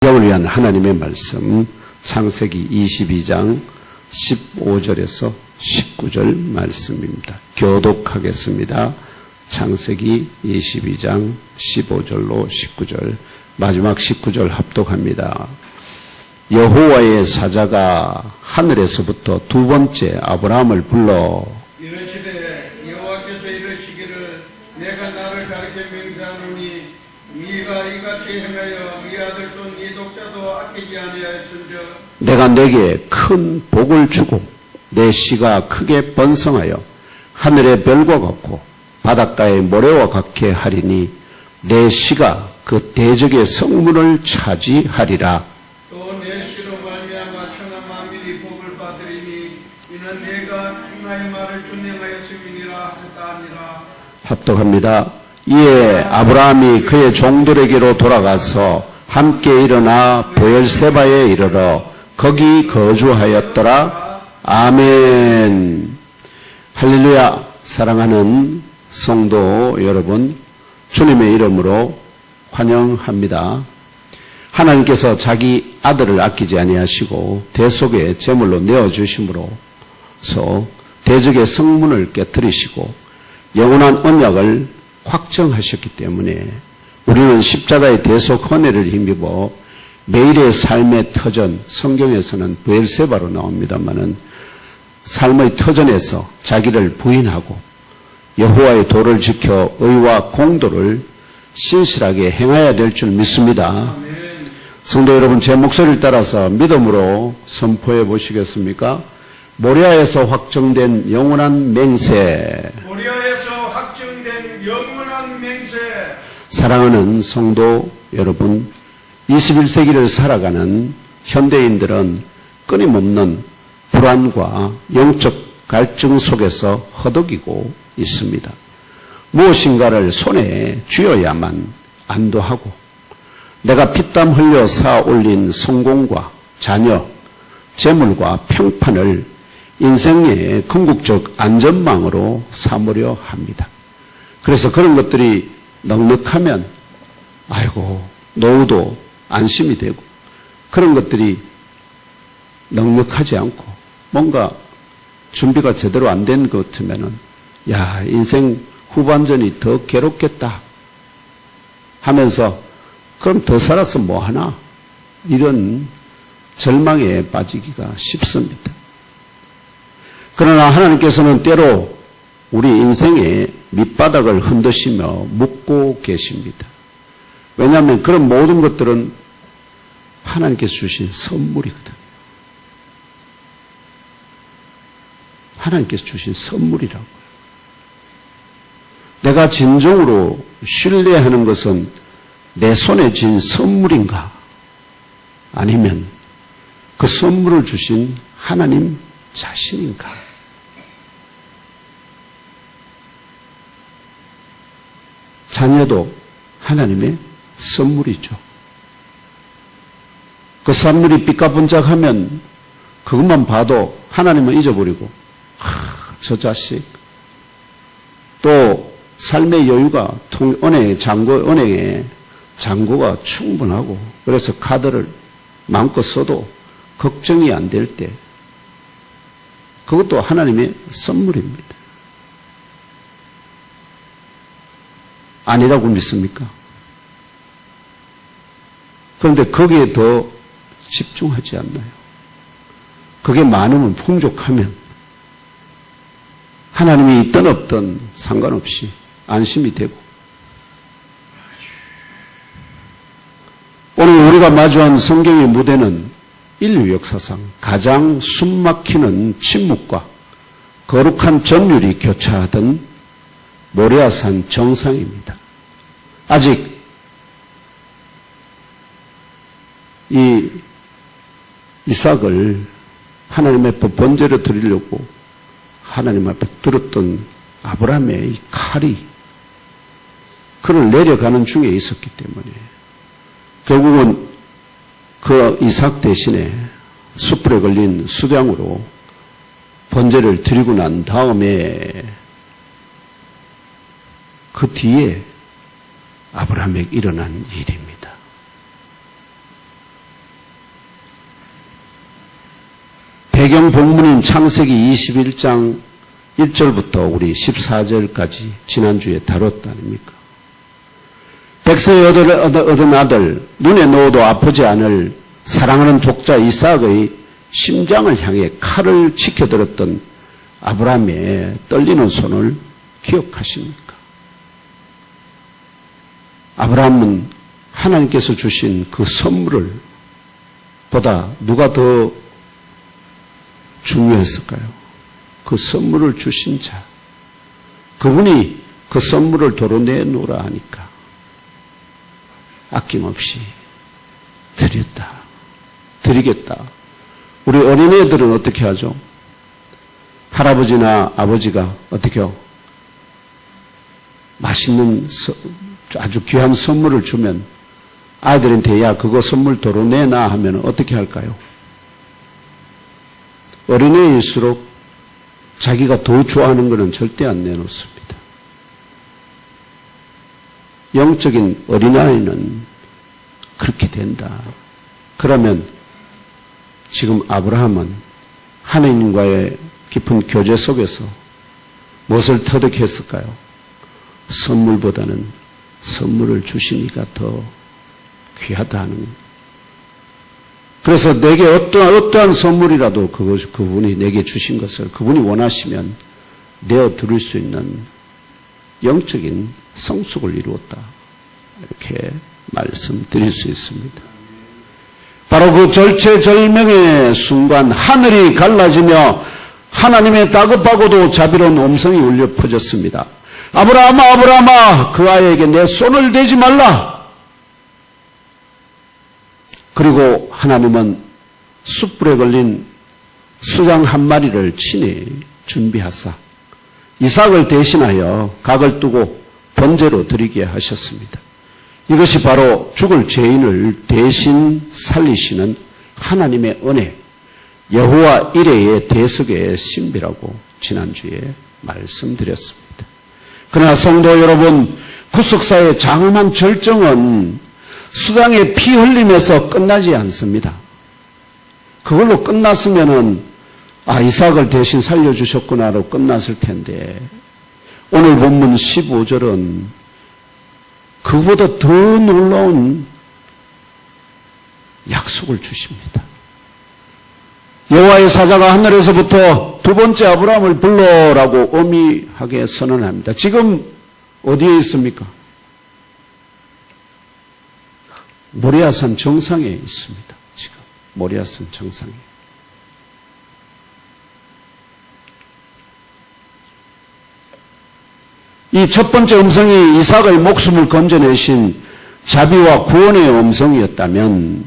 을 위한 하나님의 말씀 창세기 22장 15절에서 19절 말씀입니다. 교독하겠습니다. 창세기 22장 15절로 19절 마지막 19절 합독합니다. 여호와의 사자가 하늘에서부터 두 번째 아브라함을 불러 이르시되 여호와께서 이르시기를 내가 나를 가르쳐 맹세하노니 네가 이같이 행하여 네 아들도 네 독자도 아끼지 아니하였은즉 내가 네게 큰 복을 주고 내 씨가 크게 번성하여 하늘의 별과 같고 바닷가의 모래와 같게 하리니 내 씨가 그 대적의 성문을 차지하리라. 또 내 씨로 말미암아 천하 만민이 복을 받으리니 이는 내가 나의 말을 준행하였음이니라 했다 아니라. 합독합니다. 이에 아브라함이 그의 종들에게로 돌아가서 함께 일어나 보엘세바에 이르러 거기 거주하였더라. 아멘. 할렐루야. 사랑하는 성도 여러분, 주님의 이름으로 환영합니다. 하나님께서 자기 아들을 아끼지 아니하시고 대속의 제물로 내어주심으로써 대적의 성문을 깨뜨리시고 영원한 언약을 확정하셨기 때문에 우리는 십자가의 대속 헌혜를 힘입어 매일의 삶의 터전, 성경에서는 브엘세바로 나옵니다마는 삶의 터전에서 자기를 부인하고 여호와의 도를 지켜 의와 공도를 신실하게 행해야 될 줄 믿습니다. 성도 여러분, 제 목소리를 따라서 믿음으로 선포해 보시겠습니까? 모리아에서 확정된 영원한 맹세. 모리아에서 확정된 영원한 맹세. 사랑하는 성도 여러분, 21세기를 살아가는 현대인들은 끊임없는 불안과 영적 갈증 속에서 허덕이고 있습니다. 무엇인가를 손에 쥐어야만 안도하고 내가 피땀 흘려 쌓아 올린 성공과 자녀, 재물과 평판을 인생의 궁극적 안전망으로 삼으려 합니다. 그래서 그런 것들이 넉넉하면 아이고 노후도 안심이 되고, 그런 것들이 넉넉하지 않고 뭔가 준비가 제대로 안 된 것 같으면은 야, 인생 후반전이 더 괴롭겠다 하면서 그럼 더 살아서 뭐 하나? 이런 절망에 빠지기가 쉽습니다. 그러나 하나님께서는 때로 우리 인생의 밑바닥을 흔드시며 묻고 계십니다. 왜냐하면 그런 모든 것들은 하나님께서 주신 선물이거든요. 하나님께서 주신 선물이라고요. 내가 진정으로 신뢰하는 것은 내 손에 쥔 선물인가? 아니면 그 선물을 주신 하나님 자신인가? 자녀도 하나님의 선물이죠. 그 선물이 삐까번쩍하면 그것만 봐도 하나님은 잊어버리고 저 자식 또 삶의 여유가 은행의 잔고가 충분하고 그래서 카드를 마음껏 써도 걱정이 안 될 때 그것도 하나님의 선물입니다. 아니라고 믿습니까? 그런데 거기에 더 집중하지 않나요? 그게 많으면 풍족하면 하나님이 있든 없든 상관없이 안심이 되고, 오늘 우리가 마주한 성경의 무대는 인류 역사상 가장 숨막히는 침묵과 거룩한 전율이 교차하던 모리아산 정상입니다. 아직 이 이삭을 하나님 앞에 번제로 드리려고 하나님 앞에 들었던 아브라함의 이 칼이 그를 내려가는 중에 있었기 때문에 결국은 그 이삭 대신에 숯불에 걸린 수량으로 번제를 드리고 난 다음에 그 뒤에 아브라함에게 일어난 일입니다. 배경 본문인 창세기 21장 1절부터 우리 14절까지 지난주에 다뤘다 아닙니까? 백세에 얻은 아들, 눈에 넣어도 아프지 않을 사랑하는 독자 이삭의 심장을 향해 칼을 지켜들었던 아브라함의 떨리는 손을 기억하십니까? 아브라함은 하나님께서 주신 그 선물을 보다 누가 더 중요했을까요? 그 선물을 주신 자. 그분이 그 선물을 도로 내놓으라 하니까 아낌없이 드리겠다. 우리 어린애들은 어떻게 하죠? 할아버지나 아버지가 어떻게 해요? 맛있는 아주 귀한 선물을 주면 아이들한테 야 그거 선물 도로 내놔 하면 어떻게 할까요? 어린애일수록 자기가 더 좋아하는 것은 절대 안 내놓습니다. 영적인 어린아이는 그렇게 된다. 그러면 지금 아브라함은 하나님과의 깊은 교제 속에서 무엇을 터득했을까요? 선물보다는 선물을 주시니까 더 귀하다는. 그래서 내게 어떠한 선물이라도 그분이 내게 주신 것을 그분이 원하시면 내어 들을 수 있는 영적인 성숙을 이루었다. 이렇게 말씀드릴 수 있습니다. 바로 그 절체절명의 순간 하늘이 갈라지며 하나님의 다급하고도 자비로운 음성이 울려 퍼졌습니다. 아브라함아, 아브라함아, 그 아이에게 내 손을 대지 말라. 그리고 하나님은 숯불에 걸린 수장 한 마리를 친히 준비하사 이삭을 대신하여 각을 두고 번제로 드리게 하셨습니다. 이것이 바로 죽을 죄인을 대신 살리시는 하나님의 은혜, 여호와 이레의 대속의 신비라고 지난주에 말씀드렸습니다. 그러나 성도 여러분, 구속사의 장엄한 절정은 수장의 피 흘림에서 끝나지 않습니다. 그걸로 끝났으면은 이삭을 대신 살려주셨구나로 끝났을 텐데 오늘 본문 15절은 그보다 더 놀라운 약속을 주십니다. 여호와의 사자가 하늘에서부터 두 번째 아브라함을 불러라고 엄히하게 선언합니다. 지금 어디에 있습니까? 모리아산 정상에 있습니다. 지금 모리아산 정상에. 이 첫 번째 음성이 이삭의 목숨을 건져내신 자비와 구원의 음성이었다면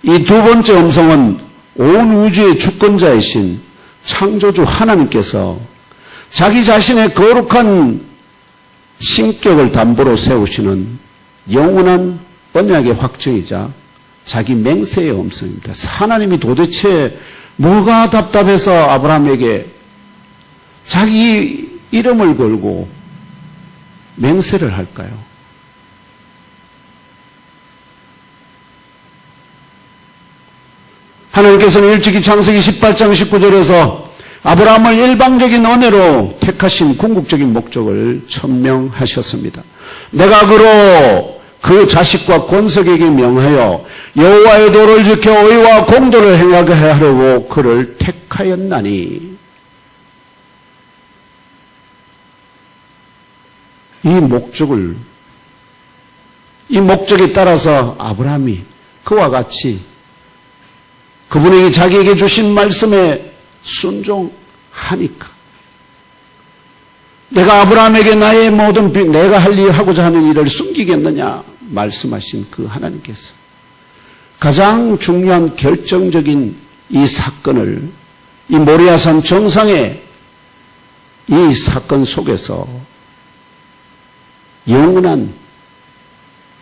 이 두 번째 음성은 온 우주의 주권자이신 창조주 하나님께서 자기 자신의 거룩한 신격을 담보로 세우시는 영원한 언약의 확정이자 자기 맹세의 음성입니다. 하나님이 도대체 뭐가 답답해서 아브라함에게 자기 이름을 걸고 맹세를 할까요? 하나님께서는 일찍이 창세기 18장 19절에서 아브라함을 일방적인 은혜로 택하신 궁극적인 목적을 천명하셨습니다. 내가 그로 그 자식과 권속에게 명하여 여호와의 도를 지켜 의와 공도를 행하게 하려고 그를 택하였나니. 이 목적에 따라서 아브라함이 그와 같이 그분에게 자기에게 주신 말씀에 순종하니까 내가 아브라함에게 나의 모든 내가 하고자 하는 일을 숨기겠느냐 말씀하신 그 하나님께서 가장 중요한 결정적인 이 사건을 이 모리아산 정상의 이 사건 속에서 영원한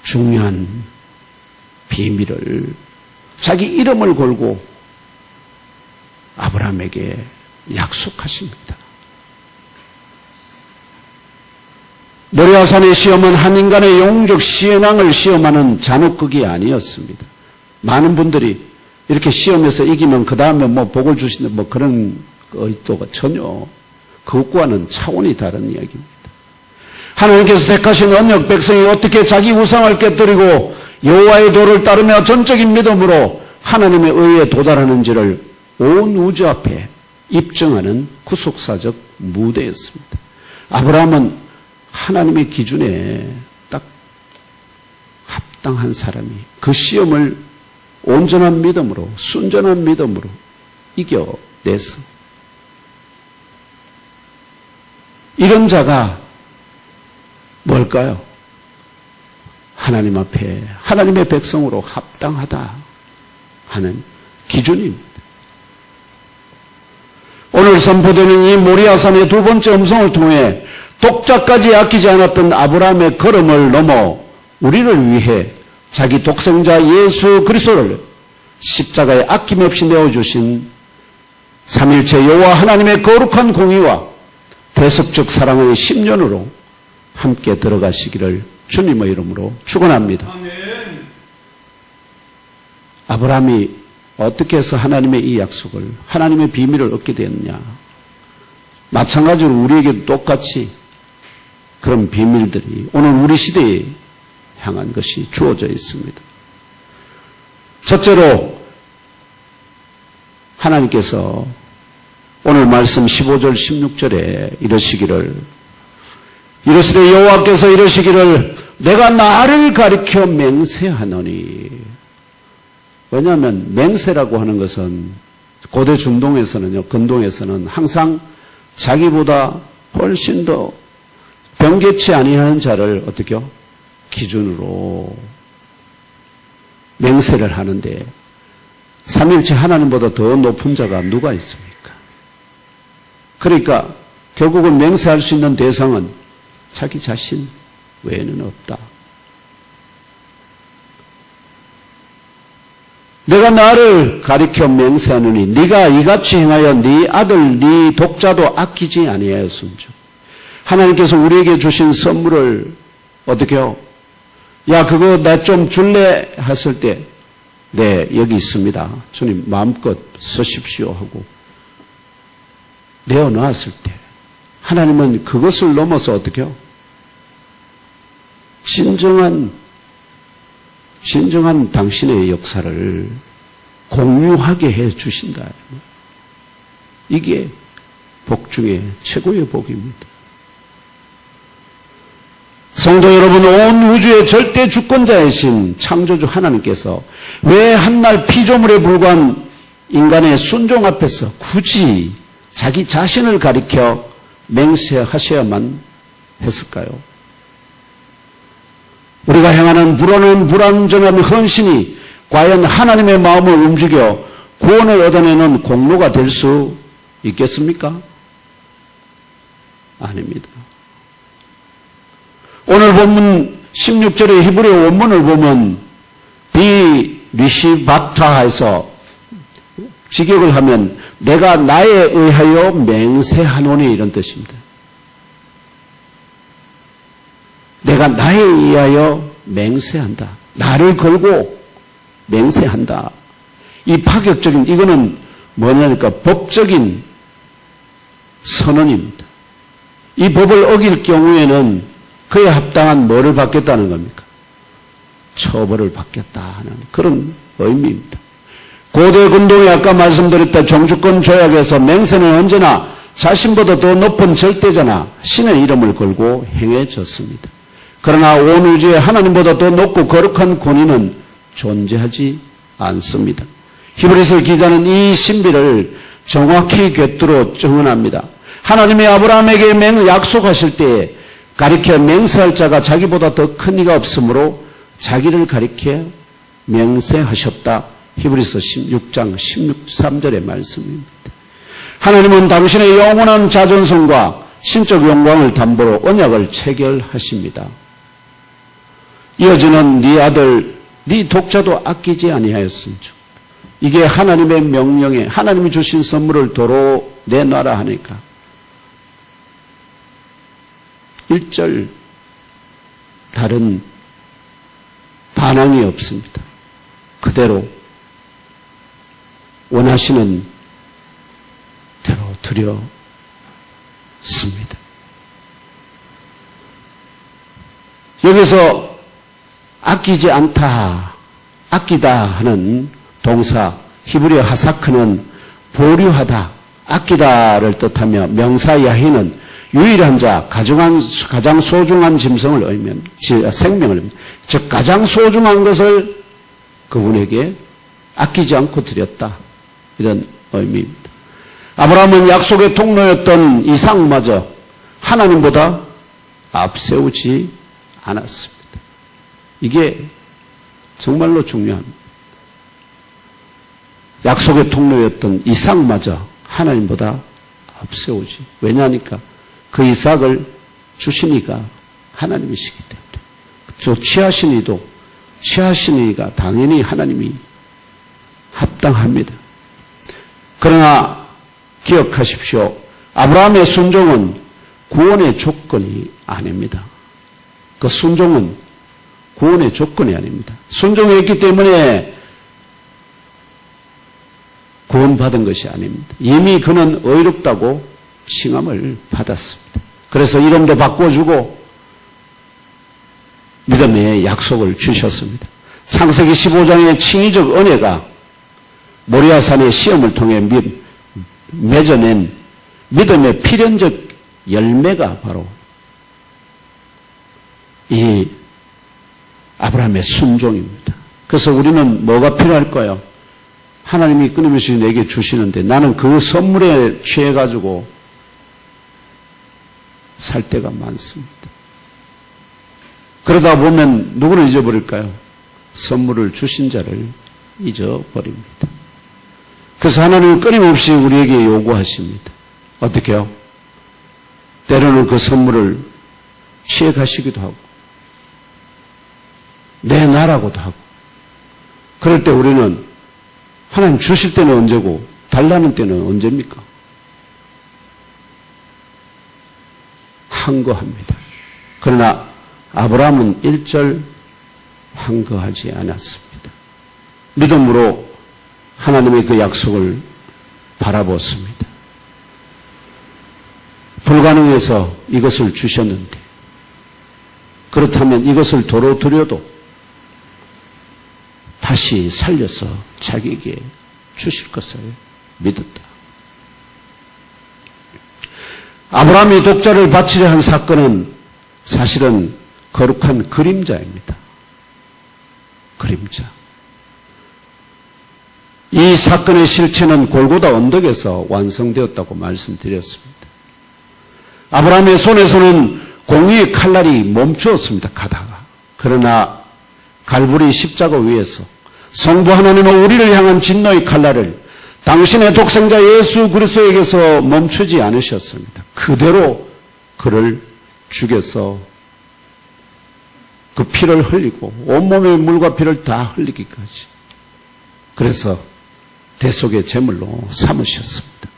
중요한 비밀을 자기 이름을 걸고 아브라함에게 약속하십니다. 모리아산의 시험은 한 인간의 영적 신앙을 시험하는 잔혹극이 아니었습니다. 많은 분들이 이렇게 시험에서 이기면 그 다음에 뭐 복을 주시는 뭐 그런 의도가 전혀 그것과는 차원이 다른 이야기입니다. 하나님께서 택하신 언약 백성이 어떻게 자기 우상을 깨뜨리고 여호와의 도를 따르며 전적인 믿음으로 하나님의 의에 도달하는지를 온 우주 앞에 입증하는 구속사적 무대였습니다. 아브라함은 하나님의 기준에 딱 합당한 사람이 그 시험을 온전한 믿음으로, 순전한 믿음으로 이겨내서 이런 자가 뭘까요? 하나님 앞에 하나님의 백성으로 합당하다 하는 기준입니다. 오늘 선포되는 이 모리아산의 두 번째 음성을 통해 독자까지 아끼지 않았던 아브라함의 걸음을 넘어 우리를 위해 자기 독생자 예수 그리스도를 십자가에 아낌없이 내어주신 삼일체 여호와 하나님의 거룩한 공의와 대속적 사랑의 10년으로 함께 들어가시기를 주님의 이름으로 축원합니다. 아멘. 아브라함이 어떻게 해서 하나님의 이 약속을, 하나님의 비밀을 얻게 되었냐. 마찬가지로 우리에게도 똑같이 그런 비밀들이 오늘 우리 시대에 향한 것이 주어져 있습니다. 첫째로 하나님께서 오늘 말씀 15절 16절에 이러시기를 이르시되 여호와께서 이러시기를 내가 나를 가리켜 맹세하노니. 왜냐하면 맹세라고 하는 것은 고대 중동에서는요, 근동에서는 항상 자기보다 훨씬 더 변개치 아니하는 자를 어떻게요? 기준으로 맹세를 하는데 삼일체 하나님보다 더 높은 자가 누가 있습니까? 그러니까 결국은 맹세할 수 있는 대상은 자기 자신 외에는 없다. 내가 나를 가리켜 맹세하노니 네가 이같이 행하여 네 아들 네 독자도 아끼지 아니하였음즉. 하나님께서 우리에게 주신 선물을 어떻게 해요? 야 그거 나 좀 줄래? 했을 때 네 여기 있습니다. 주님 마음껏 쓰십시오 하고 내어놓았을 때 하나님은 그것을 넘어서 어떻게 해요? 진정한 당신의 역사를 공유하게 해 주신다. 이게 복 중에 최고의 복입니다. 성도 여러분, 온 우주의 절대 주권자이신 창조주 하나님께서 왜 한낱 피조물에 불과한 인간의 순종 앞에서 굳이 자기 자신을 가리켜 맹세하셔야만 했을까요? 우리가 행하는 불완전한 헌신이 과연 하나님의 마음을 움직여 구원을 얻어내는 공로가 될 수 있겠습니까? 아닙니다. 오늘 본문 16절의 히브리어 원문을 보면 비리시바타에서 직역을 하면 내가 나에 의하여 맹세하노니 이런 뜻입니다. 내가 나에 의하여 맹세한다. 나를 걸고 맹세한다. 이 파격적인 이거는 뭐냐니까 법적인 선언입니다. 이 법을 어길 경우에는 그에 합당한 뭐를 받겠다는 겁니까? 처벌을 받겠다 하는 그런 의미입니다. 고대 근동에 아까 말씀드렸던 종주권 조약에서 맹세는 언제나 자신보다 더 높은 절대자나 신의 이름을 걸고 행해졌습니다. 그러나 온 우주에 하나님보다 더 높고 거룩한 권위는 존재하지 않습니다. 히브리서 기자는 이 신비를 정확히 꿰뚫어 증언합니다. 하나님이 아브라함에게 약속하실 때에 가리켜 맹세할 자가 자기보다 더 큰 이가 없으므로 자기를 가리켜 맹세하셨다. 히브리서 16장 13절의 말씀입니다. 하나님은 당신의 영원한 자존성과 신적 영광을 담보로 언약을 체결하십니다. 이어지는 네 아들 네 독자도 아끼지 아니하였음즉. 이게 하나님의 명령에 하나님이 주신 선물을 도로 내놔라 하니까 1절 다른 반항이 없습니다. 그대로 원하시는 대로 드렸습니다. 여기서 아끼지 않다, 아끼다 하는 동사 히브리어 하사크는 보류하다, 아끼다를 뜻하며 명사 야히는 유일한 자, 가장 소중한 짐승을 의미합니다. 생명을 의미합니다. 즉 가장 소중한 것을 그분에게 아끼지 않고 드렸다, 이런 의미입니다. 아브라함은 약속의 통로였던 이삭마저 하나님보다 앞세우지 않았습니다. 이게 정말로 중요합니다. 약속의 통로였던 이삭마저 하나님보다 앞세우지. 왜냐하니까 그 이삭을 주신 이가 하나님이시기 때문에. 또 취하신 이도 취하신 이가 당연히 하나님이 합당합니다. 그러나 기억하십시오. 아브라함의 순종은 구원의 조건이 아닙니다. 그 순종은 구원의 조건이 아닙니다. 순종했기 때문에 구원받은 것이 아닙니다. 이미 그는 의롭다고 칭함을 받았습니다. 그래서 이름도 바꿔주고 믿음의 약속을 주셨습니다. 창세기 15장의 칭의적 은혜가 모리아산의 시험을 통해 맺어낸 믿음의 필연적 열매가 바로 이 아브라함의 순종입니다. 그래서 우리는 뭐가 필요할까요? 하나님이 끊임없이 내게 주시는데 나는 그 선물에 취해가지고 살 때가 많습니다. 그러다 보면 누구를 잊어버릴까요? 선물을 주신 자를 잊어버립니다. 그래서 하나님은 끊임없이 우리에게 요구하십니다. 어떻게요? 때로는 그 선물을 취해가시기도 하고 내 나라고도 하고 그럴 때 우리는 하나님 주실 때는 언제고 달라는 때는 언제입니까? 항거합니다. 그러나 아브라함은 일절 항거하지 않았습니다. 믿음으로 하나님의 그 약속을 바라보았습니다. 불가능해서 이것을 주셨는데 그렇다면 이것을 도로 드려도 다시 살려서 자기에게 주실 것을 믿었다. 아브라함이 독자를 바치려 한 사건은 사실은 거룩한 그림자입니다. 그림자. 이 사건의 실체는 골고다 언덕에서 완성되었다고 말씀드렸습니다. 아브라함의 손에서는 공의의 칼날이 멈추었습니다. 가다가. 그러나 갈보리 십자가 위에서 성부 하나님은 우리를 향한 진노의 칼날을 당신의 독생자 예수 그리스도에게서 멈추지 않으셨습니다. 그대로 그를 죽여서 그 피를 흘리고 온몸의 물과 피를 다 흘리기까지. 그래서 대속의 제물로 삼으셨습니다.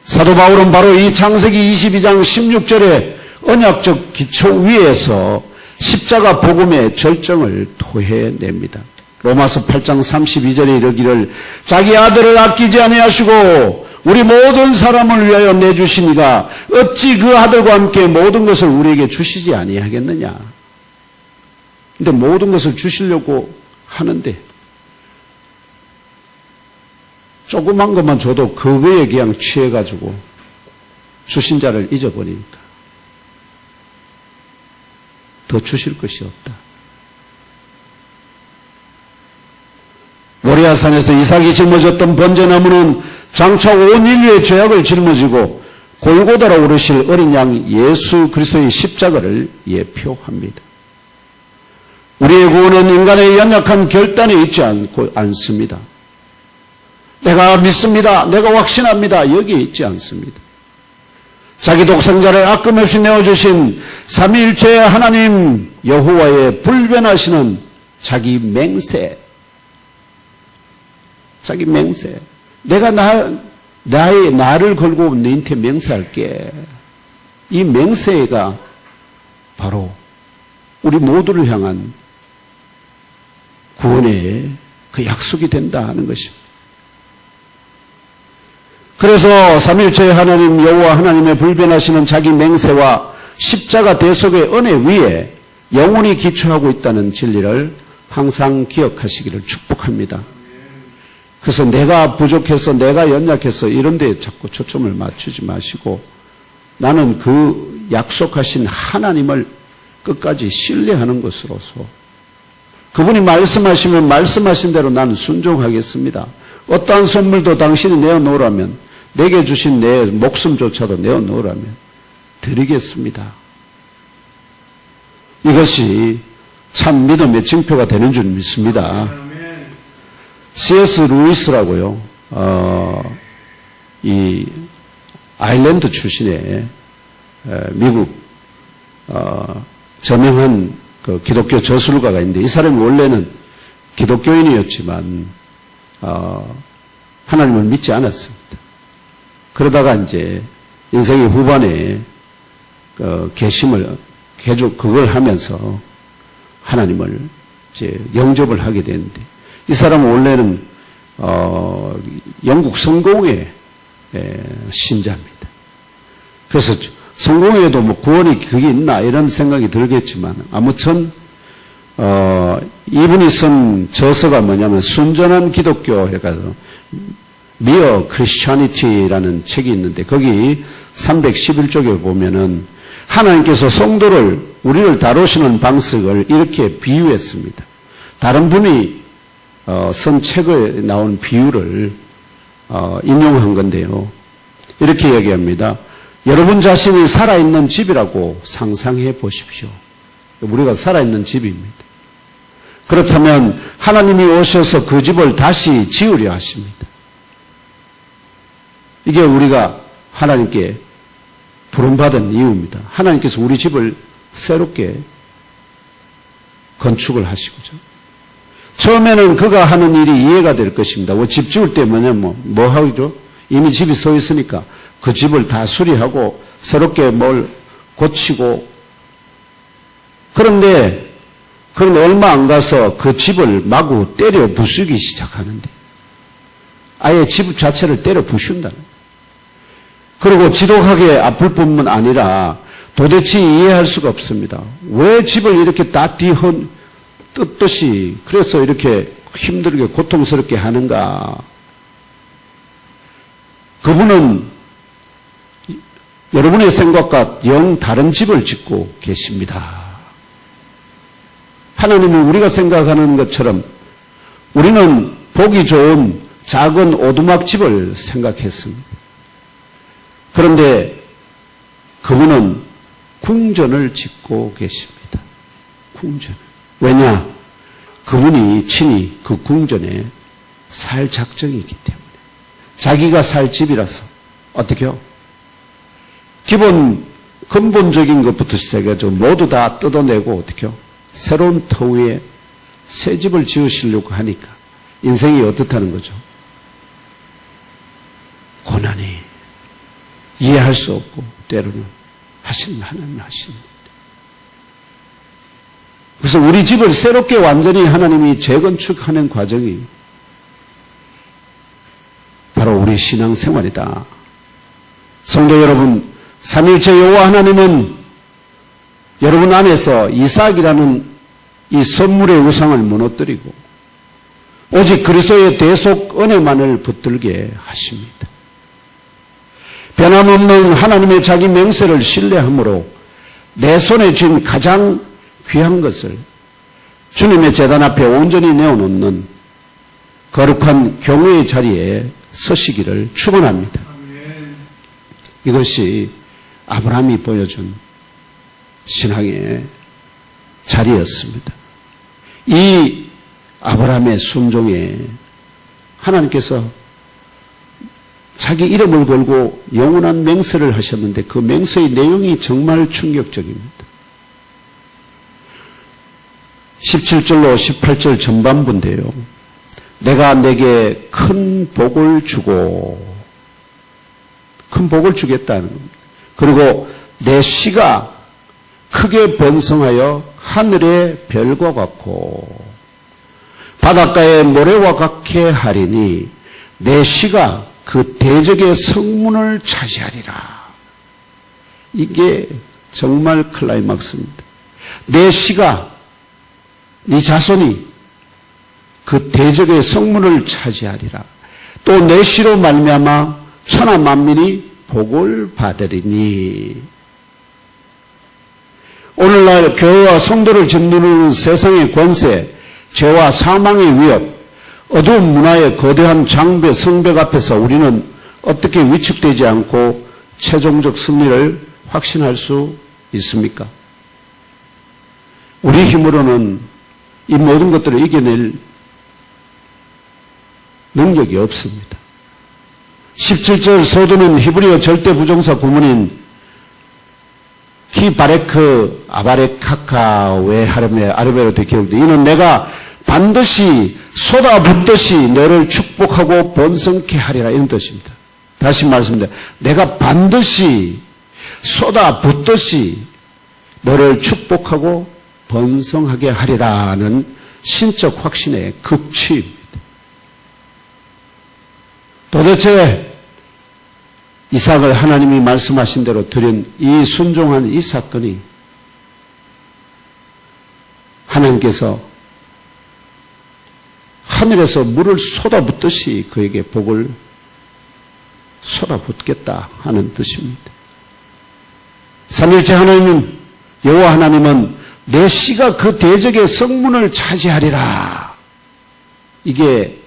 사도 바울은 바로 이 창세기 22장 16절의 언약적 기초 위에서 십자가 복음의 절정을 토해냅니다. 로마서 8장 32절에 이르기를 자기 아들을 아끼지 아니하시고 우리 모든 사람을 위하여 내주시니가 어찌 그 아들과 함께 모든 것을 우리에게 주시지 아니하겠느냐. 근데 모든 것을 주시려고 하는데 조그만 것만 줘도 그거에 그냥 취해가지고 주신 자를 잊어버리니까 더 주실 것이 없다. 모리아산에서 이삭이 짊어졌던 번제나무는 장차 온 인류의 죄악을 짊어지고 골고다로 오르실 어린 양 예수 그리스도의 십자가를 예표합니다. 우리의 구원은 인간의 연약한 결단에 있지 않습니다. 내가 믿습니다. 내가 확신합니다. 여기에 있지 않습니다. 자기 독생자를 아낌없이 내어주신 삼위일체의 하나님 여호와의 불변하시는 자기 맹세. 자기 맹세. 내가 나를 걸고 너한테 맹세할게. 이 맹세가 바로 우리 모두를 향한 구원의 그 약속이 된다 하는 것입니다. 그래서 삼일체 하나님 여호와 하나님의 불변하시는 자기 맹세와 십자가 대속의 은혜 위에 영원히 기초하고 있다는 진리를 항상 기억하시기를 축복합니다. 그래서 내가 부족해서 내가 연약해서 이런 데에 자꾸 초점을 맞추지 마시고 나는 그 약속하신 하나님을 끝까지 신뢰하는 것으로서 그분이 말씀하시면 말씀하신 대로 나는 순종하겠습니다. 어떠한 선물도 당신이 내어놓으라면 내게 주신 내 목숨조차도 내어놓으라면 드리겠습니다. 이것이 참 믿음의 증표가 되는 줄 믿습니다. C.S. 루이스라고요. 이 아일랜드 출신의 미국 저명한 그 기독교 저술가가 있는데 이 사람이 원래는 기독교인이었지만 하나님을 믿지 않았습니다. 그러다가 이제 인생의 후반에 그걸 하면서 하나님을 이제 영접을 하게 되는데 이 사람은 원래는 영국 성공회 신자입니다. 그래서 성공회에도 뭐 구원이 그게 있나 이런 생각이 들겠지만 아무튼 이분이 쓴 저서가 뭐냐면 순전한 기독교 해가지고 미어 크리스천니티라는 책이 있는데 거기 311쪽에 보면은 하나님께서 성도를 우리를 다루시는 방식을 이렇게 비유했습니다. 다른 분이 쓴 책에 나온 비유를 인용한 건데요. 이렇게 얘기합니다. 여러분 자신이 살아있는 집이라고 상상해 보십시오. 우리가 살아있는 집입니다. 그렇다면 하나님이 오셔서 그 집을 다시 지으려 하십니다. 이게 우리가 하나님께 부름받은 이유입니다. 하나님께서 우리 집을 새롭게 건축을 하시고죠. 처음에는 그가 하는 일이 이해가 될 것입니다. 집 지을 때 뭐 하죠? 이미 집이 서 있으니까 그 집을 다 수리하고 새롭게 뭘 고치고 그런데 그건 얼마 안 가서 그 집을 마구 때려 부수기 시작하는데 아예 집 자체를 때려 부순다는 거예요. 그리고 지독하게 아플 뿐만 아니라 도대체 이해할 수가 없습니다. 왜 집을 이렇게 다 뜯듯이 그래서 이렇게 힘들게 고통스럽게 하는가. 그분은 여러분의 생각과 영 다른 집을 짓고 계십니다. 하나님은 우리가 생각하는 것처럼 우리는 보기 좋은 작은 오두막집을 생각했습니다. 그런데 그분은 궁전을 짓고 계십니다. 궁전. 왜냐? 그분이 친히 그 궁전에 살 작정이 있기 때문에. 자기가 살 집이라서. 어떻게요? 근본적인 것부터 시작해서 모두 다 뜯어내고 어떻게요? 새로운 터 위에 새 집을 지으시려고 하니까 인생이 어떻다는 거죠? 고난이 이해할 수 없고 때로는 하나님 하십니다. 그래서 우리 집을 새롭게 완전히 하나님이 재건축하는 과정이 바로 우리 신앙생활이다. 성도 여러분, 삼일체 여호와 하나님은 여러분 안에서 이삭이라는 이 선물의 우상을 무너뜨리고 오직 그리스도의 대속 은혜만을 붙들게 하십니다. 변함없는 하나님의 자기 맹세를 신뢰함으로 내 손에 쥔 가장 귀한 것을 주님의 제단 앞에 온전히 내어놓는 거룩한 경외의 자리에 서시기를 축원합니다. 이것이 아브라함이 보여준 신앙의 자리였습니다. 이 아브라함의 순종에 하나님께서 자기 이름을 걸고 영원한 맹세를 하셨는데 그 맹세의 내용이 정말 충격적입니다. 17절로 18절 전반부인데요. 내가 내게 큰 복을 주고 큰 복을 주겠다는 겁니다. 그리고 내 씨가 크게 번성하여 하늘의 별과 같고 바닷가의 모래와 같게 하리니 내 씨가 그 대적의 성문을 차지하리라. 이게 정말 클라이막스입니다. 내 씨가, 네 자손이 그 대적의 성문을 차지하리라. 또 내 씨로 말미암아 천하 만민이 복을 받으리니. 오늘날 교회와 성도를 짓누르는 세상의 권세, 죄와 사망의 위협, 어두운 문화의 거대한 장배, 성벽 앞에서 우리는 어떻게 위축되지 않고 최종적 승리를 확신할 수 있습니까? 우리 힘으로는 이 모든 것들을 이겨낼 능력이 없습니다. 17절 소도는 히브리어 절대 부정사 구문인 키바레크 아바레카카 웨하르메 아르베로 기록돼. 이는 내가 반드시 쏟아붓듯이 너를 축복하고 번성케 하리라, 이런 뜻입니다. 다시 말씀드립니다. 내가 반드시 쏟아붓듯이 너를 축복하고 번성하게 하리라는 신적 확신의 극치입니다. 도대체 이삭을 하나님이 말씀하신 대로 드린 이 순종한 이 사건이 하나님께서 하늘에서 물을 쏟아붓듯이 그에게 복을 쏟아붓겠다 하는 뜻입니다. 삼일째 하나님은, 여호와 하나님은 내 씨가 그 대적의 성문을 차지하리라. 이게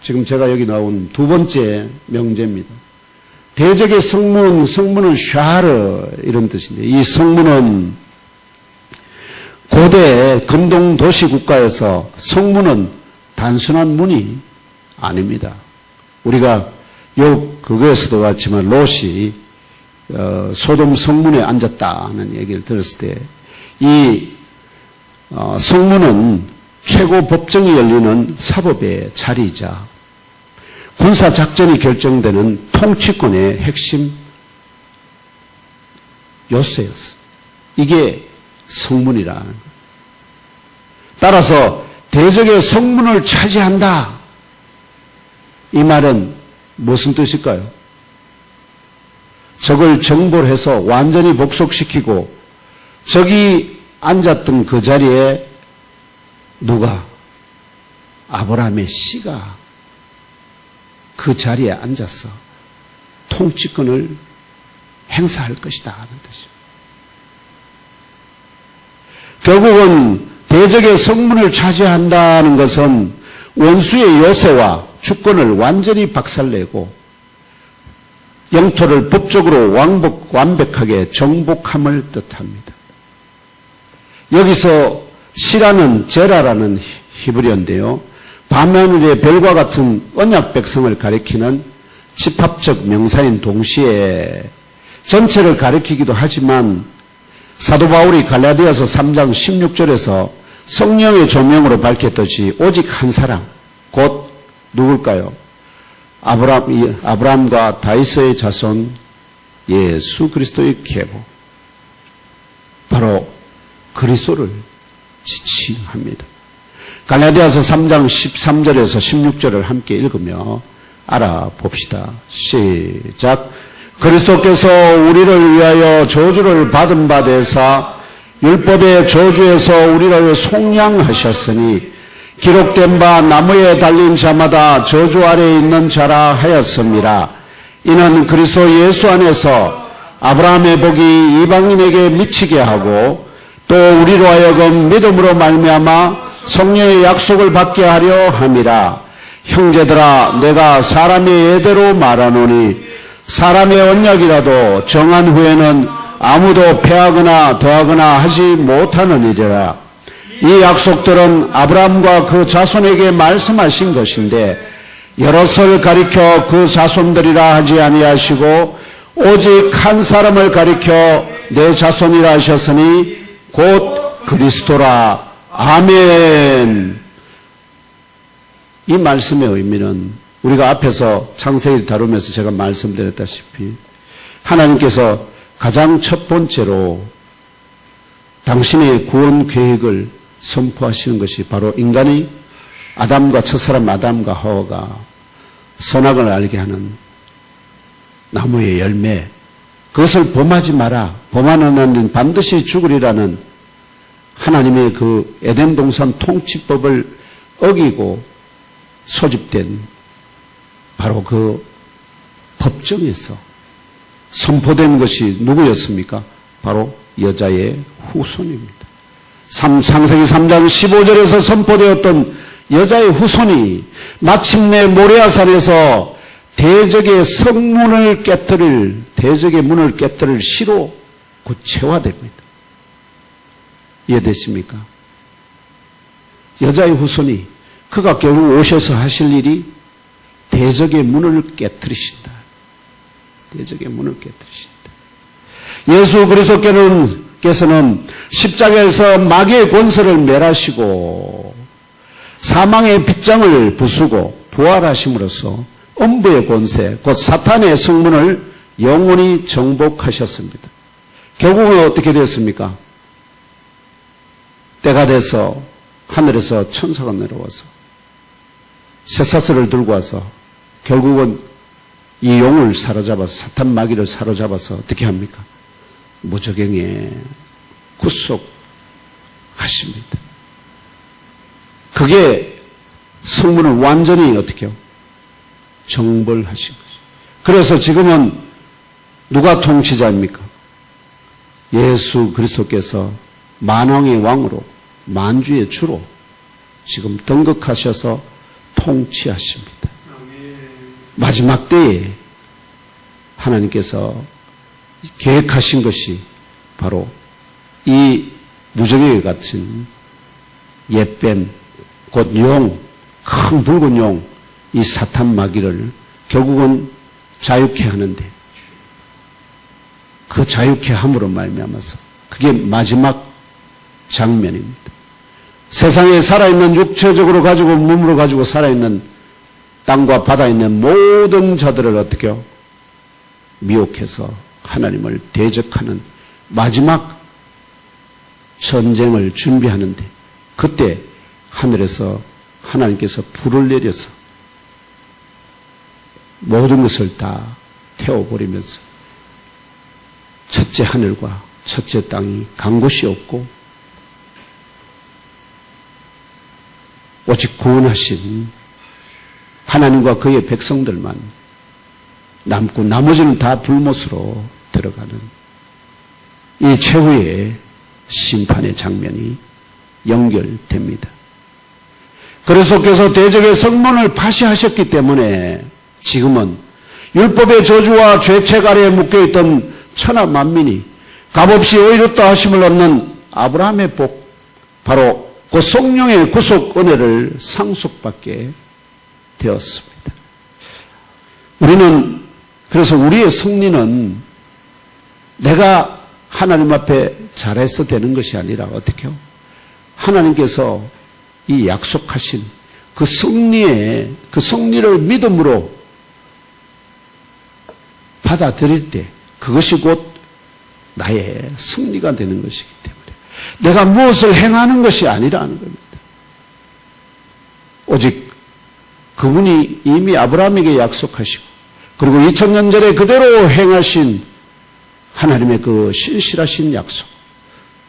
지금 제가 여기 나온 두 번째 명제입니다. 대적의 성문은 샤르, 이런 뜻인데, 이 성문은 고대 근동 도시 국가에서 성문은 단순한 문이 아닙니다. 우리가 그거에서도 봤지만 롯이 소돔 성문에 앉았다는 얘기를 들었을 때, 이 성문은 최고 법정이 열리는 사법의 자리이자 군사작전이 결정되는 통치권의 핵심 요소였어. 이게 성문이라는 거예요. 따라서 대적의 성문을 차지한다. 이 말은 무슨 뜻일까요? 적을 정벌해서 완전히 복속시키고 적이 앉았던 그 자리에 누가? 아브라함의 씨가 그 자리에 앉아서 통치권을 행사할 것이다 하는 뜻입니다. 결국은 대적의 성문을 차지한다는 것은 원수의 요새와 주권을 완전히 박살내고 영토를 법적으로 완벽하게 정복함을 뜻합니다. 여기서 시라는 제라라는 히브리어인데요, 밤하늘의 별과 같은 언약 백성을 가리키는 집합적 명사인 동시에 전체를 가리키기도 하지만, 사도 바울이 갈라디아서 3장 16절에서 성령의 조명으로 밝혔듯이 오직 한 사람, 곧 누굴까요? 아브라함과 다윗의 자손 예수 그리스도의 계보, 바로 그리스도를 지칭합니다. 갈라디아서 3장 13절에서 16절을 함께 읽으며 알아봅시다. 시작. 그리스도께서 우리를 위하여 저주를 받은 바 되사 율법의 저주에서 우리를 속량하셨으니 기록된 바 나무에 달린 자마다 저주 아래에 있는 자라 하였습니다. 이는 그리스도 예수 안에서 아브라함의 복이 이방인에게 미치게 하고 또 우리로 하여금 믿음으로 말미암아 성령의 약속을 받게 하려 함이라. 형제들아, 내가 사람의 예대로 말하노니 사람의 언약이라도 정한 후에는 아무도 패하거나 더하거나 하지 못하느니라. 이 약속들은 아브라함과 그 자손에게 말씀하신 것인데 여럿을 가리켜 그 자손들이라 하지 아니하시고 오직 한 사람을 가리켜 내 자손이라 하셨으니 곧 그리스도라. 아멘. 이 말씀의 의미는 우리가 앞에서 창세기를 다루면서 제가 말씀드렸다시피 하나님께서 가장 첫 번째로 당신의 구원 계획을 선포하시는 것이 바로 인간이 첫사람 아담과 하와가 선악을 알게 하는 나무의 열매, 그것을 범하지 마라. 범하는 한은 반드시 죽으리라는 하나님의 그 에덴 동산 통치법을 어기고 소집된 바로 그 법정에서 선포된 것이 누구였습니까? 바로 여자의 후손입니다. 창세기 3장 15절에서 선포되었던 여자의 후손이 마침내 모레아산에서 대적의 성문을 깨뜨릴, 대적의 문을 깨뜨릴 시로 구체화됩니다. 이해되십니까? 여자의 후손이 그가 결국 오셔서 하실 일이 대적의 문을 깨뜨리신다. 대적의 문을 깨뜨리신다. 예수 그리스도께서는 십자가에서 마귀의 권세를 멸하시고 사망의 빗장을 부수고 부활하심으로써 음부의 권세, 곧 사탄의 성문을 영원히 정복하셨습니다. 결국은 어떻게 됐습니까? 때가 돼서 하늘에서 천사가 내려와서 쇠사슬을 들고 와서 결국은 이 용을 사로잡아서, 사탄 마귀를 사로잡아서 어떻게 합니까? 무저갱에 구속하십니다. 그게 성문을 완전히 어떻게 해요? 정벌하신 것이죠. 그래서 지금은 누가 통치자입니까? 예수 그리스도께서 만왕의 왕으로, 만주의 주로 지금 등극하셔서 통치하십니다. 마지막 때에 하나님께서 계획하신 것이 바로 이 무저갱이 같은 옛뱀, 곧 용, 큰 붉은 용, 이 사탄 마귀를 결국은 자유케 하는데 그 자유케 함으로 말미암아서 그게 마지막 장면입니다. 세상에 살아있는 육체적으로 가지고 몸으로 가지고 살아있는 땅과 바다에 있는 모든 자들을 어떻게 해요? 미혹해서 하나님을 대적하는 마지막 전쟁을 준비하는데 그때 하늘에서 하나님께서 불을 내려서 모든 것을 다 태워버리면서 첫째 하늘과 첫째 땅이 간 곳이 없고 오직 구원하신 하나님과 그의 백성들만 남고 나머지는 다 불못으로 들어가는 이 최후의 심판의 장면이 연결됩니다. 그리스도께서 대적의 성문을 파시하셨기 때문에 지금은 율법의 저주와 죄책 아래에 묶여있던 천하 만민이 값없이 의롭다 하심을 얻는 아브라함의 복, 바로 그 성령의 구속 은혜를 상속받게 되었습니다. 우리는 그래서 우리의 승리는 내가 하나님 앞에 잘해서 되는 것이 아니라 어떻게 해요? 하나님께서 이 약속하신 그 승리를 믿음으로 받아들일 때 그것이 곧 나의 승리가 되는 것이기 때문에 내가 무엇을 행하는 것이 아니라는 겁니다. 오직 그분이 이미 아브라함에게 약속하시고 그리고 2000년 전에 그대로 행하신 하나님의 그 신실하신 약속,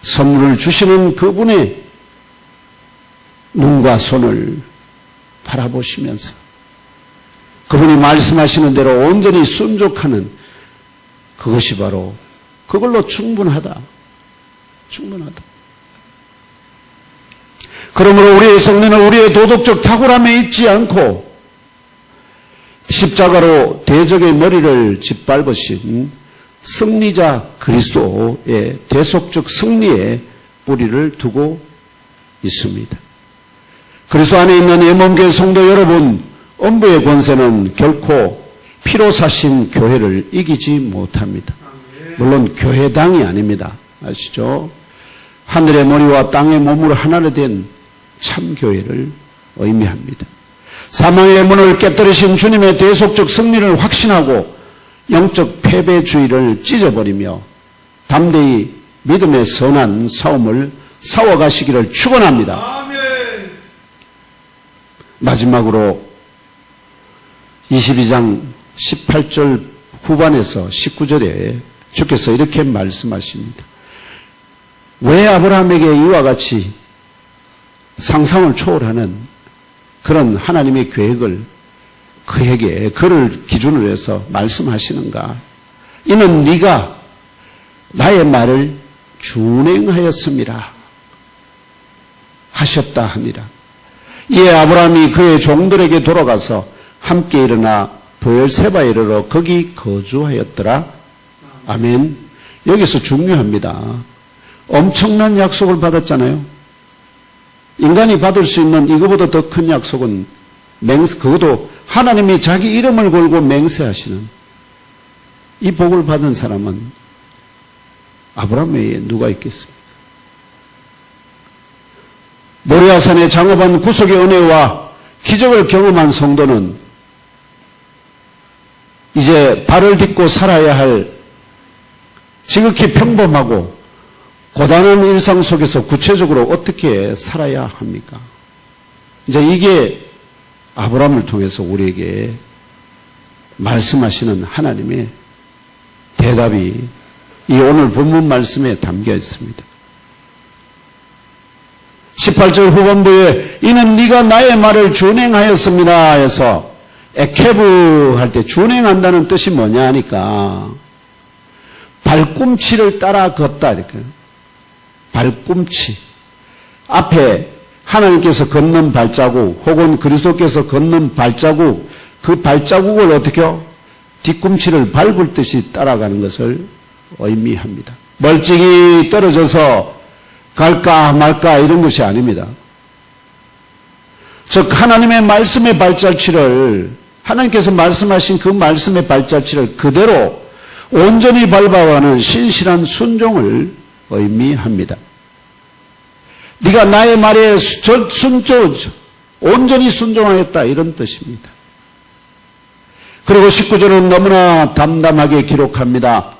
선물을 주시는 그분의 눈과 손을 바라보시면서 그분이 말씀하시는 대로 온전히 순종하는 그것이 바로 그걸로 충분하다. 그러므로 우리의 승리는 우리의 도덕적 탁월함에 있지 않고 십자가로 대적의 머리를 짓밟으신 승리자 그리스도의 대속적 승리에 뿌리를 두고 있습니다. 그리스도 안에 있는 예몸교회 성도 여러분, 음부의 권세는 결코 피로 사신 교회를 이기지 못합니다. 물론 교회당이 아닙니다. 아시죠? 하늘의 머리와 땅의 몸으로 하나로 된 참교회를 의미합니다. 사망의 문을 깨뜨리신 주님의 대속적 승리를 확신하고 영적 패배주의를 찢어버리며 담대히 믿음의 선한 싸움을 싸워가시기를 축원합니다. 아멘. 마지막으로 22장 18절 후반에서 19절에 주께서 이렇게 말씀하십니다. 왜 아브라함에게 이와 같이 상상을 초월하는 그런 하나님의 계획을 그에게 그를 기준으로 해서 말씀하시는가? 이는 네가 나의 말을 준행하였음이라 하셨다 하니라. 이에 아브라함이 그의 종들에게 돌아가서 함께 일어나 브엘세바에 이르러 거기 거주하였더라. 아멘. 여기서 중요합니다. 엄청난 약속을 받았잖아요. 인간이 받을 수 있는 이거보다 더 큰 약속은 그것도 하나님이 자기 이름을 걸고 맹세하시는 이 복을 받은 사람은 아브라함 외에 누가 있겠습니까? 모리아산에 장업한 구속의 은혜와 기적을 경험한 성도는 이제 발을 딛고 살아야 할 지극히 평범하고 고단한 일상 속에서 구체적으로 어떻게 살아야 합니까? 이제 이게 아브라함을 통해서 우리에게 말씀하시는 하나님의 대답이 이 오늘 본문 말씀에 담겨 있습니다. 18절 후반부에 이는 네가 나의 말을 준행하였습니다 해서 에케브 할 때 준행한다는 뜻이 뭐냐 하니까 발꿈치를 따라 걷다 이렇게. 발꿈치. 앞에 하나님께서 걷는 발자국 혹은 그리스도께서 걷는 발자국, 그 발자국을 어떻게 해요? 뒤꿈치를 밟을 듯이 따라가는 것을 의미합니다. 멀찍이 떨어져서 갈까 말까 이런 것이 아닙니다. 즉 하나님의 말씀의 발자취를 하나님께서 말씀하신 그 말씀의 발자취를 그대로 온전히 밟아가는 신실한 순종을 의미합니다. 네가 나의 말에 온전히 순종하였다 이런 뜻입니다. 그리고 19절은 너무나 담담하게 기록합니다.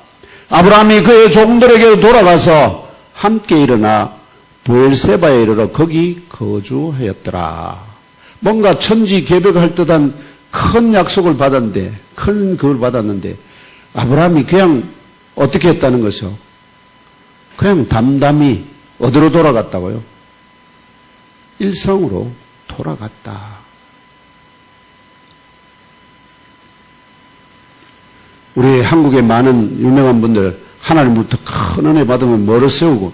아브라함이 그의 종들에게 돌아가서 함께 일어나 브엘세바에 이르러 거기 거주하였더라. 뭔가 천지개벽할 듯한 큰 약속을 받았는데, 큰 그걸 받았는데 아브라함이 그냥 어떻게 했다는 것이요? 그냥 담담히 어디로 돌아갔다고요? 일성으로 돌아갔다. 우리 한국의 많은 유명한 분들 하나님부터 큰 은혜 받으면 뭐를 세우고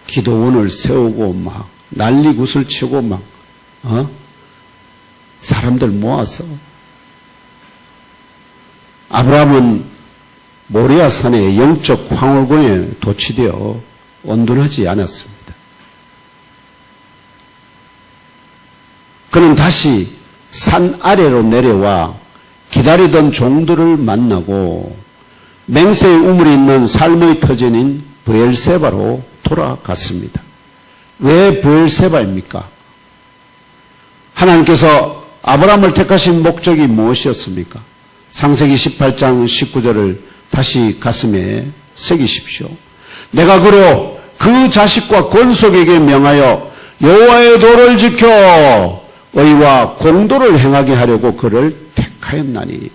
기도원을 세우고 막 난리굿을 치고 막 사람들 모아서 아브라함은 모리아산의 영적 황홀공에 도취되어 온둔하지 않았습니다. 그는 다시 산 아래로 내려와 기다리던 종들을 만나고 맹세의 우물이 있는 삶의 터전인 브엘세바로 돌아갔습니다. 왜 브엘세바입니까? 하나님께서 아브라함을 택하신 목적이 무엇이었습니까? 창세기 18장 19절을 다시 가슴에 새기십시오. 내가 그로 그 자식과 권속에게 명하여 여호와의 도를 지켜 의와 공도를 행하게 하려고 그를 택하였나니.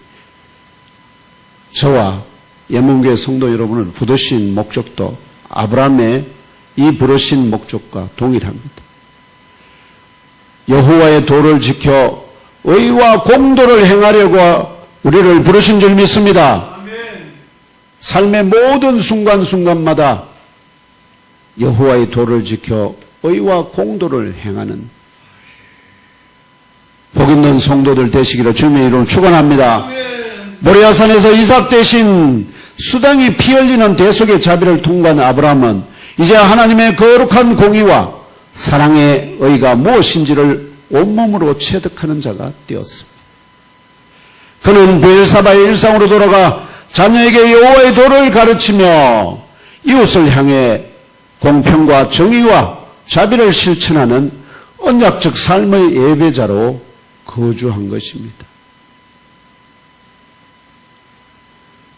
저와 예문교회 성도 여러분을 부르신 목적도 아브라함의 이 부르신 목적과 동일합니다. 여호와의 도를 지켜 의와 공도를 행하려고 우리를 부르신 줄 믿습니다. 아멘. 삶의 모든 순간순간마다 여호와의 도를 지켜 의와 공도를 행하는 복 있는 성도들 되시기를 주님의 이름으로 축원합니다. 모리아산에서 이삭 대신 수당이 피 흘리는 대속의 자비를 통과한 아브라함은 이제 하나님의 거룩한 공의와 사랑의 의가 무엇인지를 온몸으로 체득하는 자가 되었습니다. 그는 브엘사바의 일상으로 돌아가 자녀에게 여호와의 도를 가르치며 이웃을 향해 공평과 정의와 자비를 실천하는 언약적 삶의 예배자로 거주한 것입니다.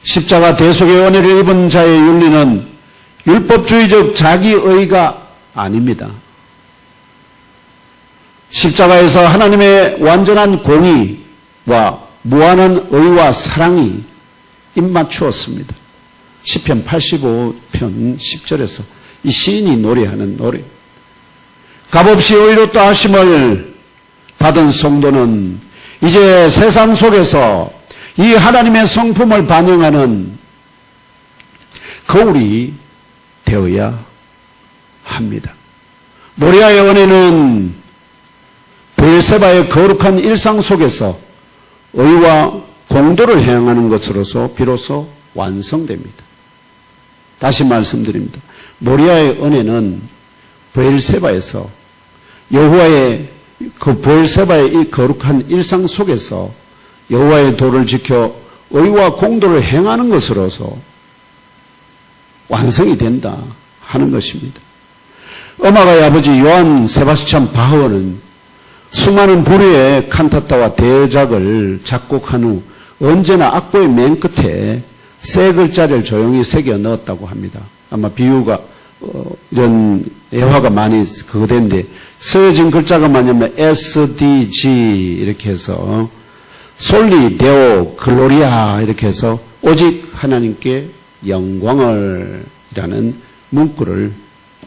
십자가 대속의 은혜를 입은 자의 윤리는 율법주의적 자기의가 아닙니다. 십자가에서 하나님의 완전한 공의와 무한한 의와 사랑이 입맞추었습니다. 시편 85편 10절에서 이 시인이 노래하는 노래. 값없이 의롭다 하심을 받은 성도는 이제 세상 속에서 이 하나님의 성품을 반영하는 거울이 되어야 합니다. 모리아의 은혜는 브엘세바의 거룩한 일상 속에서 의와 공도를 행하는 것으로서 비로소 완성됩니다. 다시 말씀드립니다. 모리아의 은혜는 브엘세바에서 여호와의 그 브엘세바의 이 거룩한 일상 속에서 여호와의 도를 지켜 의와 공도를 행하는 것으로서 완성이 된다 하는 것입니다. 음악의 아버지 요한 세바스찬 바흐는 수많은 부류의 칸타타와 대작을 작곡한 후 언제나 악보의 맨 끝에 세 글자를 조용히 새겨 넣었다고 합니다. 아마 비유가 이런 애화가 많이 그거된데 쓰여진 글자가 뭐냐면 SDG 이렇게 해서 솔리 데오 글로리아 이렇게 해서 오직 하나님께 영광을 이라는 문구를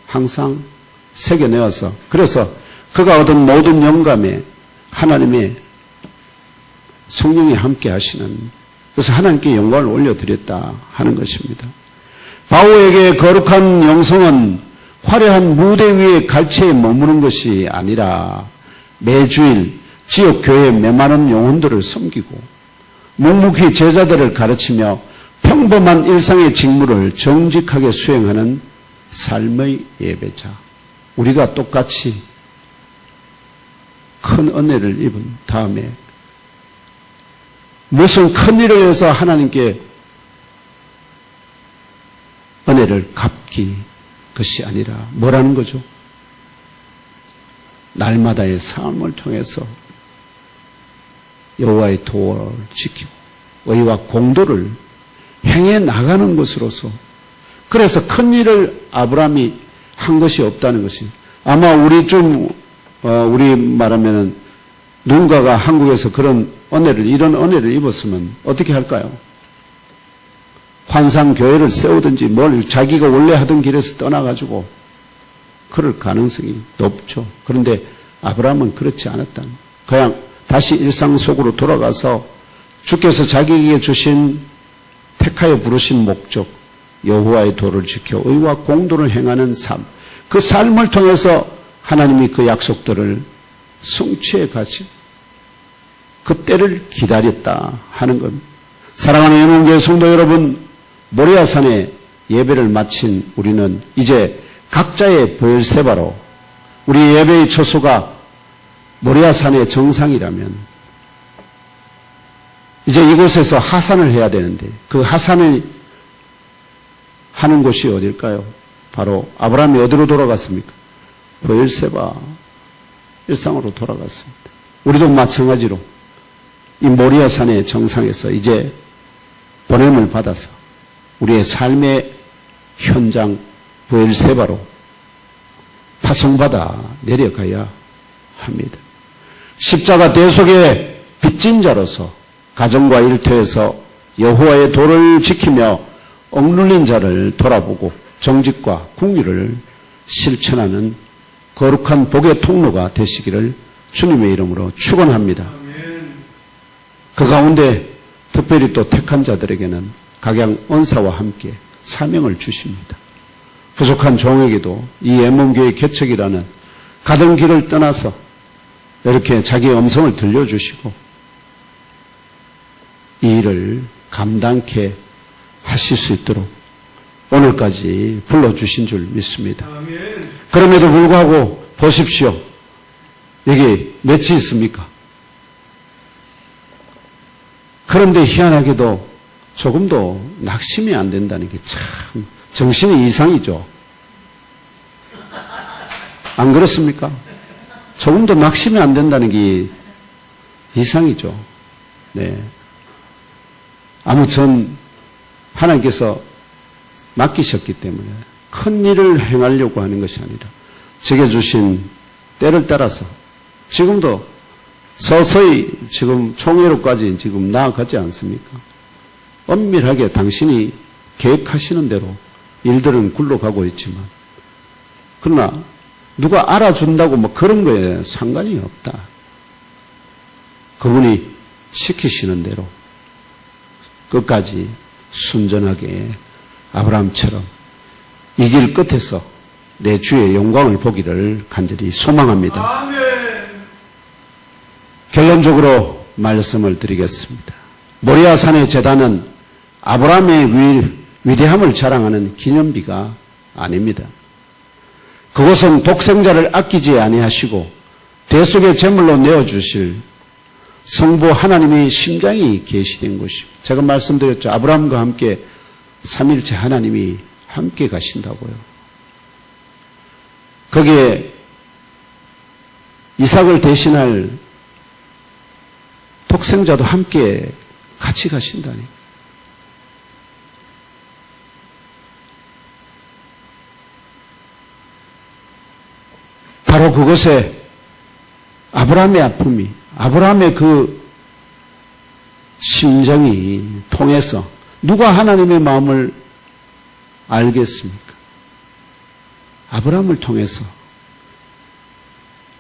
항상 새겨내어서 그래서 그가 얻은 모든 영감에 하나님의 성령이 함께 하시는 그래서 하나님께 영광을 올려드렸다 하는 것입니다. 바오에게 거룩한 영성은 화려한 무대 위에 갈채에 머무는 것이 아니라 매주일 지역 교회의 메마른 영혼들을 섬기고 묵묵히 제자들을 가르치며 평범한 일상의 직무를 정직하게 수행하는 삶의 예배자. 우리가 똑같이 큰 은혜를 입은 다음에 무슨 큰 일을 해서 하나님께 은혜를 갚기 것이 아니라 뭐라는 거죠? 날마다의 삶을 통해서 여호와의 도를 지키고 의와 공도를 행해 나가는 것으로서 그래서 큰 일을 아브라함이 한 것이 없다는 것이 아마 우리 말하면은 누군가가 한국에서 그런 은혜를 이런 은혜를 입었으면 어떻게 할까요? 환상 교회를 세우든지 뭘 자기가 원래 하던 길에서 떠나가지고 그럴 가능성이 높죠. 그런데 아브라함은 그렇지 않았다. 그냥 다시 일상 속으로 돌아가서 주께서 자기에게 주신 택하여 부르신 목적 여호와의 도를 지켜 의와 공도를 행하는 삶 그 삶을 통해서 하나님이 그 약속들을 성취해 가시 그 때를 기다렸다 하는 겁니다. 사랑하는 영혼교회 성도 여러분 모리아산에 예배를 마친 우리는 이제 각자의 브엘세바로 우리 예배의 처소가 모리아산의 정상이라면 이제 이곳에서 하산을 해야 되는데 그 하산을 하는 곳이 어딜까요? 바로 아브라함이 어디로 돌아갔습니까? 브엘세바 일상으로 돌아갔습니다. 우리도 마찬가지로 이 모리아산의 정상에서 이제 보냄을 받아서 우리의 삶의 현장 브엘세바로 파송받아 내려가야 합니다. 십자가 대속의 빚진 자로서 가정과 일터에서 여호와의 도를 지키며 억눌린 자를 돌아보고 정직과 궁유를 실천하는 거룩한 복의 통로가 되시기를 주님의 이름으로 축원합니다. 그 가운데 특별히 또 택한 자들에게는 각양 은사와 함께 사명을 주십니다. 부족한 종에게도 이 엠몬교회 개척이라는 가던 길을 떠나서 이렇게 자기의 음성을 들려주시고 이 일을 감당케 하실 수 있도록 오늘까지 불러주신 줄 믿습니다. 그럼에도 불구하고 보십시오. 여기 몇이 있습니까? 그런데 희한하게도 조금도 낙심이 안 된다는 게 참 정신이 이상이죠. 안 그렇습니까? 조금도 낙심이 안 된다는 게 이상이죠. 네. 아무튼 하나님께서 맡기셨기 때문에 큰 일을 행하려고 하는 것이 아니라 제게 주신 때를 따라서 지금도 서서히 지금 총회로까지 지금 나아가지 않습니까? 엄밀하게 당신이 계획하시는 대로 일들은 굴러가고 있지만, 그러나 누가 알아준다고 뭐 그런 거에 상관이 없다. 그분이 시키시는 대로 끝까지 순전하게 아브라함처럼 이 길 끝에서 내 주의 영광을 보기를 간절히 소망합니다. 아멘. 결론적으로 말씀을 드리겠습니다. 모리아 산의 제단은 아브라함의 위대함을 자랑하는 기념비가 아닙니다. 그곳은 독생자를 아끼지 아니하시고 대속의 제물로 내어주실 성부 하나님의 심장이 계시된 곳입니다. 제가 말씀드렸죠. 아브라함과 함께 삼일체 하나님이 함께 가신다고요. 거기에 이삭을 대신할 독생자도 함께 같이 가신다니. 바로 그곳에 아브라함의 아픔이, 아브라함의 그 심정이 통해서 누가 하나님의 마음을 알겠습니까? 아브라함을 통해서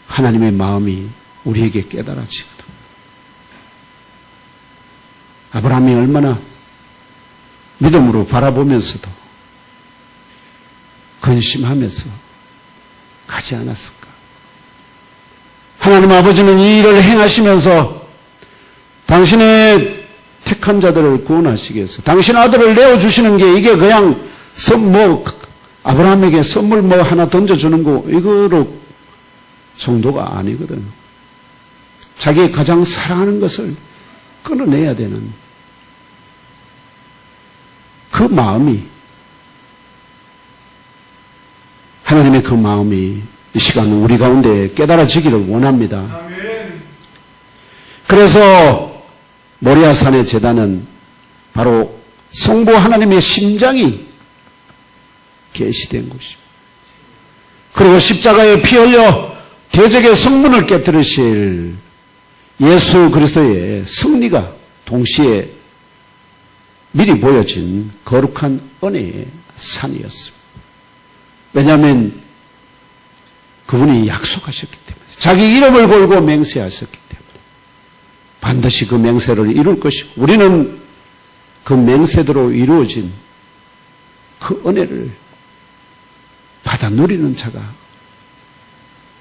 하나님의 마음이 우리에게 깨달아지거든. 아브라함이 얼마나 믿음으로 바라보면서도 근심하면서 가지 않았을까? 하나님 아버지는 이 일을 행하시면서 당신의 택한 자들을 구원하시기 위해서 당신 아들을 내어주시는 게 이게 그냥 아브라함에게 선물 하나 던져주는 거 이거로 정도가 아니거든. 자기 가장 사랑하는 것을 끊어내야 되는 그 마음이, 하나님의 그 마음이 이 시간 우리 가운데 깨달아지기를 원합니다. 아멘. 그래서 모리아산의 제단은 바로 성부 하나님의 심장이 계시된 곳입니다. 그리고 십자가에 피 흘려 대적의 성문을 깨뜨리실 예수 그리스도의 승리가 동시에 미리 보여진 거룩한 은혜의 산이었습니다. 왜냐하면 그분이 약속하셨기 때문에, 자기 이름을 걸고 맹세하셨기 때문에 반드시 그 맹세를 이룰 것이고, 우리는 그 맹세대로 이루어진 그 은혜를 받아 누리는 자가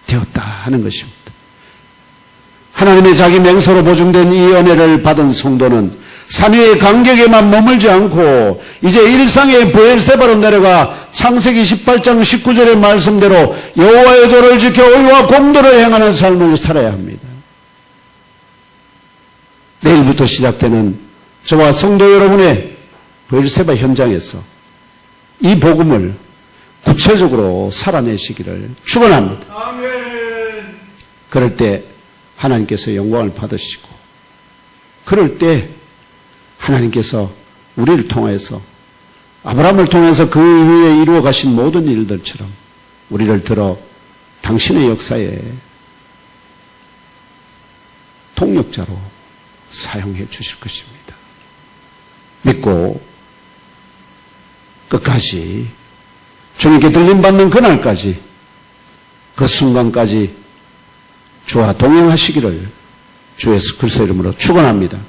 되었다 하는 것입니다. 하나님의 자기 맹세로 보증된 이 은혜를 받은 성도는 산 위의 간격에만 머물지 않고 이제 일상의 브엘세바로 내려가 창세기 18장 19절의 말씀대로 여호와의 도를 지켜 의와 공도를 행하는 삶을 살아야 합니다. 내일부터 시작되는 저와 성도 여러분의 브엘세바 현장에서 이 복음을 구체적으로 살아내시기를 축원합니다. 아멘. 그럴 때 하나님께서 영광을 받으시고, 그럴 때 하나님께서 우리를 통해서, 아브라함을 통해서 그 이후에 이루어 가신 모든 일들처럼 우리를 들어 당신의 역사에 동력자로 사용해 주실 것입니다. 믿고 끝까지 주님께 들림받는 그날까지, 그 순간까지 주와 동행하시기를 주 예수 그리스도 이름으로 축원합니다.